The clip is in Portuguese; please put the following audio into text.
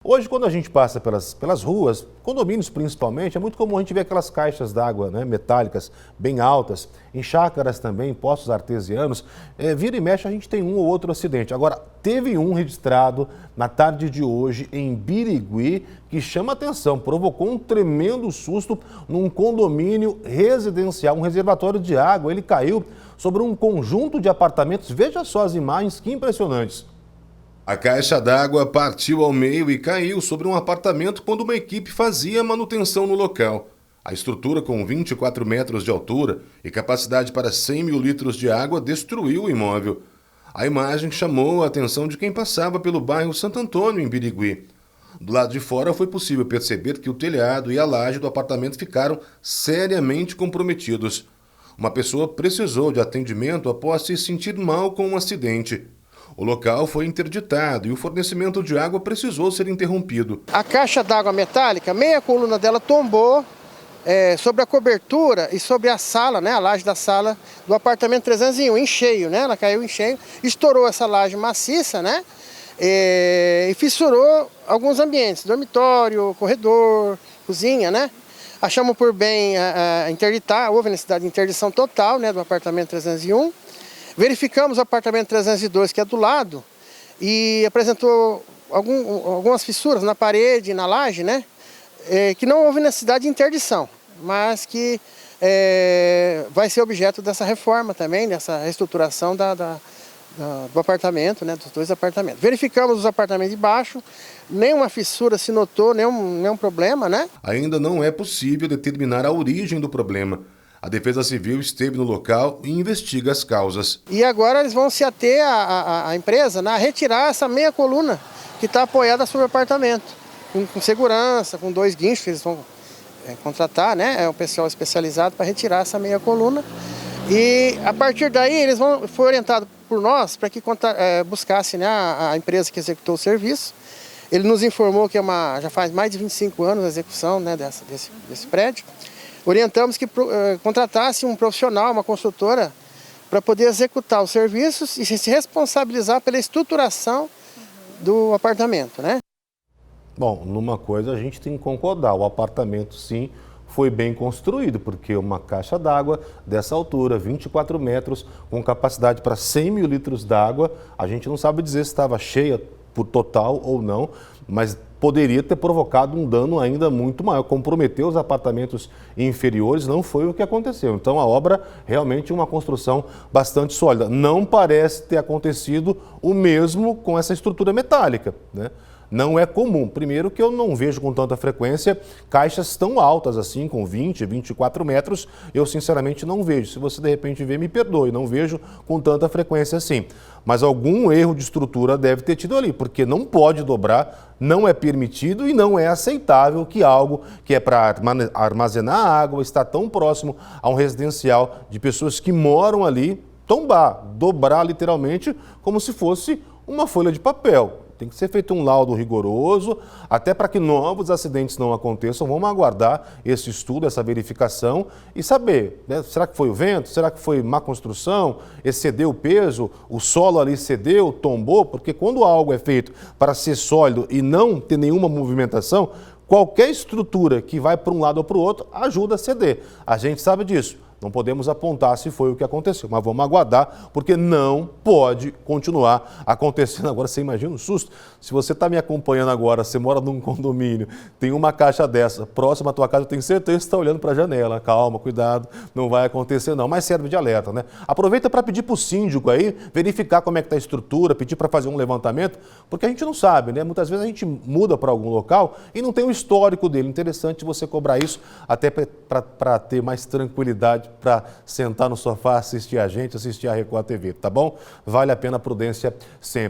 Hoje, quando a gente passa pelas ruas, condomínios principalmente, é muito comum a gente ver aquelas caixas d'água, né, metálicas, bem altas, em chácaras também, em poços artesianos. Vira e mexe, a gente tem um ou outro acidente. Agora, teve um registrado na tarde de hoje em Birigui que chama atenção, provocou um tremendo susto num condomínio residencial, um reservatório de água. Ele caiu sobre um conjunto de apartamentos. Veja só as imagens, que impressionantes. A caixa d'água partiu ao meio e caiu sobre um apartamento quando uma equipe fazia manutenção no local. A estrutura, com 24 metros de altura e capacidade para 100 mil litros de água, destruiu o imóvel. A imagem chamou a atenção de quem passava pelo bairro Santo Antônio, em Birigui. Do lado de fora foi possível perceber que o telhado e a laje do apartamento ficaram seriamente comprometidos. Uma pessoa precisou de atendimento após se sentir mal com um acidente. O local foi interditado e o fornecimento de água precisou ser interrompido. A caixa d'água metálica, meia coluna dela tombou sobre a cobertura e sobre a sala, né, a laje da sala do apartamento 301, em cheio, né? Ela caiu em cheio, estourou essa laje maciça, né? E fissurou alguns ambientes, dormitório, corredor, cozinha, né? Achamos por bem interditar, houve necessidade de interdição total, né, do apartamento 301. Verificamos o apartamento 302, que é do lado, e apresentou algumas fissuras na parede e na laje, né? Que não houve necessidade de interdição, mas que vai ser objeto dessa reforma também, dessa reestruturação do apartamento, né? Dos dois apartamentos. Verificamos os apartamentos de baixo, nenhuma fissura se notou, nenhum problema, né? Ainda não é possível determinar a origem do problema. A Defesa Civil esteve no local e investiga as causas. E agora eles vão se ater, a empresa, a retirar essa meia coluna que está apoiada sobre o apartamento. Com segurança, com 2 guinchos que eles vão contratar, né? É um pessoal especializado para retirar essa meia coluna. E a partir daí foi orientado por nós para que buscasse, né, a empresa que executou o serviço. Ele nos informou que já faz mais de 25 anos a execução, né, desse prédio. Orientamos que contratasse um profissional, uma construtora, para poder executar os serviços e se responsabilizar pela estruturação do apartamento, né? Bom, numa coisa a gente tem que concordar, o apartamento sim foi bem construído, porque uma caixa d'água dessa altura, 24 metros, com capacidade para 100 mil litros d'água, a gente não sabe dizer se estava cheia por total ou não, mas poderia ter provocado um dano ainda muito maior. Comprometer os apartamentos inferiores não foi o que aconteceu. Então a obra realmente é uma construção bastante sólida. Não parece ter acontecido o mesmo com essa estrutura metálica, né? Não é comum. Primeiro que eu não vejo com tanta frequência caixas tão altas assim, com 20, 24 metros, eu sinceramente não vejo. Se você de repente vê, me perdoe, não vejo com tanta frequência assim. Mas algum erro de estrutura deve ter tido ali, porque não pode dobrar, não é permitido e não é aceitável que algo que é para armazenar água, está tão próximo a um residencial de pessoas que moram ali, tombar, dobrar literalmente como se fosse uma folha de papel. Tem que ser feito um laudo rigoroso, até para que novos acidentes não aconteçam. Vamos aguardar esse estudo, essa verificação e saber, né? Será que foi o vento? Será que foi má construção? Excedeu o peso? O solo ali cedeu, tombou? Porque quando algo é feito para ser sólido e não ter nenhuma movimentação, qualquer estrutura que vai para um lado ou para o outro ajuda a ceder. A gente sabe disso. Não podemos apontar se foi o que aconteceu, mas vamos aguardar, porque não pode continuar acontecendo. Agora, você imagina o susto? Se você está me acompanhando agora, você mora num condomínio, tem uma caixa dessa, próxima à tua casa, eu tenho certeza que você está olhando para a janela. Calma, cuidado, não vai acontecer não, mas serve de alerta, né? Aproveita para pedir para o síndico aí, verificar como é que está a estrutura, pedir para fazer um levantamento, porque a gente não sabe, né? Muitas vezes a gente muda para algum local e não tem o histórico dele. Interessante você cobrar isso, até para ter mais tranquilidade, para sentar no sofá, assistir a gente, assistir a Record TV, tá bom? Vale a pena a prudência sempre.